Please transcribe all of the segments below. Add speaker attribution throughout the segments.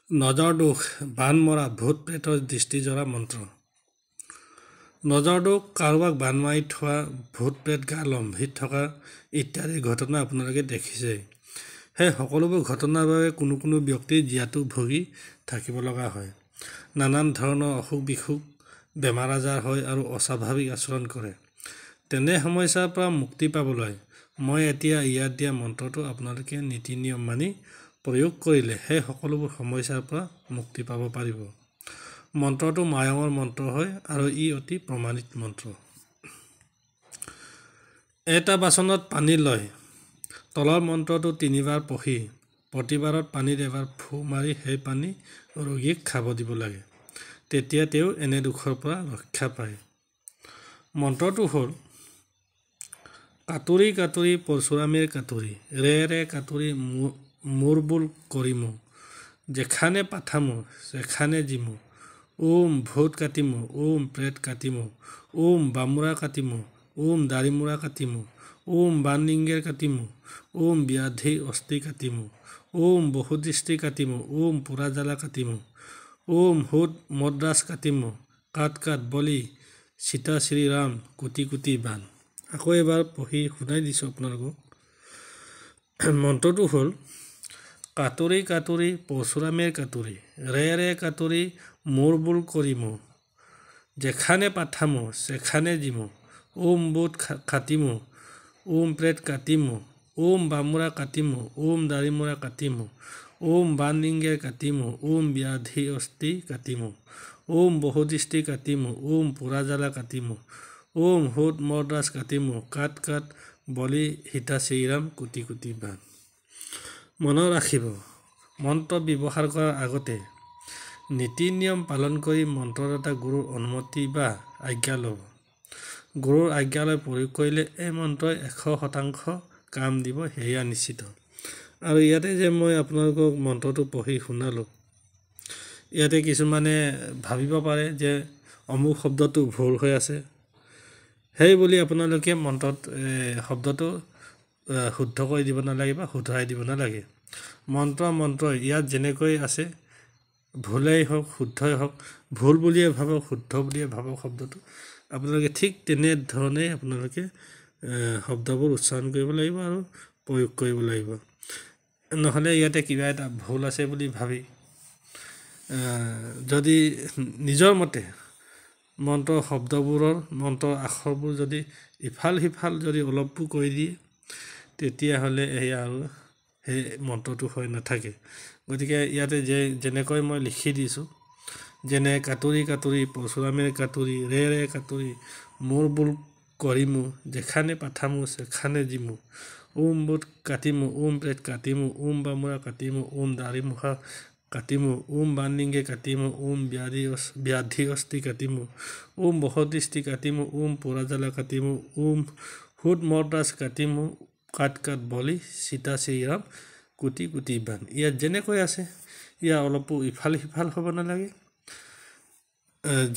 Speaker 1: নজৰ দোষ বান মৰা ভূত প্ৰেতৰ দৃষ্টি জৰা মন্ত্ৰ। নজৰ দোষ কাৰোবাক বান মাৰি থোৱা, ভূত প্ৰেত গা লম্ভি থকা ইত্যাদি ঘটনা আপোনালোকে দেখিছে। সেই সকলোবোৰ ঘটনাৰ বাবে কোনো কোনো ব্যক্তি জীয়াতু ভুগি থাকিব লগা হয়। নানান ধৰণৰ অসুখ বিসুখ বেমাৰ আজাৰ হয় আৰু অস্বাভাৱিক আচৰণ কৰে। তেনে সমস্যাৰ পৰা মুক্তি পাবলৈ মই এতিয়া ইয়াত দিয়া মন্ত্ৰটো আপোনালোকে নীতি নিয়ম মানি প্ৰয়োগ কৰিলে সেই সকলোবোৰ সমস্যাৰ পৰা মুক্তি পাব পাৰিব। মন্ত্ৰটো মায়ঙৰ মন্ত্ৰ হয় আৰু ই অতি প্ৰমাণিত মন্ত্ৰ। এটা বাচনত পানী লয়, তলৰ মন্ত্ৰটো 3 বাৰ পঢ়ি প্ৰতিবাৰত পানীত এবাৰ ফু মাৰি সেই পানী ৰোগীক খাব দিব লাগে। তেতিয়া তেওঁ এনে দুখৰ পৰা ৰক্ষা পায়। মন্ত্ৰটো হ'ল কাতুৰি কাতুৰি পৰশুৰামীৰ কাতুৰি, ৰে ৰে কাতুৰি মোৰ বুল কৰিমো, যেখানে পাঠামো সেখানে জিমো, ওম ভূত কাটিমো, ওম প্ৰেত কাটিমো, ওম বামুৰা কাটিমো, ওম দাড়িমূৰা কাটিমো, ওম বানলিংগেৰ কাটিমো, ওম ব্যাধি অস্থি কাটিমো, ওম বহুদৃষ্টি কাটিমো, ওম পুৰা জ্বালা কাটিমো, ওম হুত মদ্ৰাছ কাটিমো, কাট কাট বলি সীতা শ্ৰীৰাম কোটি কোটি বান। আকৌ এবাৰ পঢ়ি শুনাই দিছোঁ আপোনালোকক। মন্ত্ৰটো হ'ল কাতুৰি কাতুৰি পৰশুৰামীৰ কাতুৰি, ৰে ৰে কাতুৰি মোৰ বুল কৰিমো, যেখানে পাঠামো সেখানে জিমো, ওম বুট কাটিমো, ওম প্ৰেত কাটিমো, ওম বামুৰা কাটিমো, ওম দাড়িমূৰা কাটিমো, ওম বানলিংগেৰ কাটিমো, ওম ব্যাধি অস্থি কাটিমো, ওম বহুদৃষ্টি কাটিমো, ওম পুৰা জ্বালা কাটিমো, ওম হুত মদ্ৰাছ কাটিমো, কাট কাট বলি সীতা শ্ৰীৰাম কোটি কোটি বান। মনত ৰাখিব, মন্ত্ৰ ব্যৱহাৰ কৰাৰ আগতে নীতি নিয়ম পালন কৰি মন্ত্ৰদাতা গুৰুৰ অনুমতি বা আজ্ঞা ল'ব। গুৰুৰ আজ্ঞা লৈ প্ৰয়োগ কৰিলে এই মন্ত্ৰই 100% কাম দিব, সেয়া নিশ্চিত। আৰু ইয়াতে যে মই আপোনালোকক মন্ত্ৰটো পঢ়ি শুনালোঁ, ইয়াতে কিছুমানে ভাবিব পাৰে যে অমুক শব্দটো ভুল হৈ আছে, সেই বুলি আপোনালোকে মন্ত্ৰত শব্দটো শুদ্ধ কৰি দিব নালাগে বা শুধৰাই দিব নালাগে। মন্ত্ৰই ইয়াত যেনেকৈ আছে, ভুলেই হওক শুদ্ধই হওক, ভুল বুলিয়ে ভাবক শুদ্ধ বুলিয়ে ভাবক শব্দটো, আপোনালোকে ঠিক তেনেধৰণেই আপোনালোকে শব্দবোৰ উচ্চাৰণ কৰিব লাগিব আৰু প্ৰয়োগ কৰিব লাগিব। নহ'লে ইয়াতে কিবা এটা ভুল আছে বুলি ভাবি যদি নিজৰ মতে মন্ত্ৰৰ শব্দবোৰৰ মন্ত্ৰৰ আখৰবোৰ যদি ইফাল সিফাল যদি অলপো কৰি দিয়ে, তেতিয়াহ'লে এয়া আৰু সেই মন্ত্ৰটো হৈ নাথাকে। গতিকে ইয়াতে যেনেকৈ মই লিখি দিছোঁ, যেনে কাতুৰি কাতুৰি পৰশুৰামীৰ কাতুৰি, ৰে ৰে কাতুৰি মোৰ বুল কৰিমো, যেখানে পাঠামো সেখানে জিমো, ওম বুট কাটিমো, ওম প্ৰেত কাটিমো, ওম বামুৰা কাটিমো, ওম দাড়িমূৰা কাটিমো, ওম বানলিংগে কাটিমো, ওম ব্যাধি অস্থি কাটিমো, ওম বহুদৃষ্টি কাটিমো, ওম পুৰা জ্বালা কাটিমো, ওম হুত মদ্ৰাছ কাটিমো, কাট কাট বলি সীতা শ্ৰীৰাম কোটি কোটি বান। ইয়াত যেনেকৈ আছে, ইয়াৰ অলপো ইফাল সিফাল হ'ব নালাগে।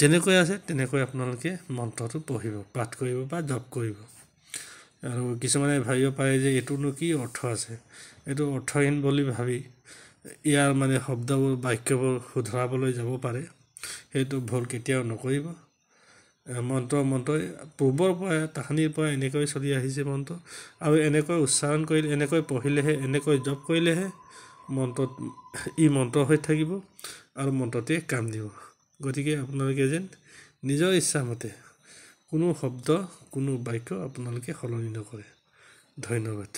Speaker 1: যেনেকৈ আছে তেনেকৈ আপোনালোকে মন্ত্ৰটো পঢ়িব, পাঠ কৰিব বা জপ কৰিব। আৰু কিছুমানে ভাবিব পাৰে যে এইটোনো কি অৰ্থ আছে, এইটো অৰ্থহীন বুলি ভাবি ইয়াৰ মানে শব্দবোৰ বাক্যবোৰ শুধৰাবলৈ যাব পাৰে। সেইটো ভুল কেতিয়াও নকৰিব। মন্ত্ৰই পূৰ্বৰ পৰা তাহানিৰ পৰা এনেকৈ চলি আহিছে মন্ত্ৰ, আৰু এনেকৈ উচ্চাৰণ কৰিলে, এনেকৈ পঢ়িলেহে, এনেকৈ জপ কৰিলেহে মন্ত্ৰত মন্ত্ৰ হৈ থাকিব আৰু মন্ত্ৰটোৱে কাম দিব। গতিকে আপোনালোকে যেন নিজৰ ইচ্ছামতে কোনো শব্দ কোনো বাক্য আপোনালোকে সলনি নকৰে। ধন্যবাদ।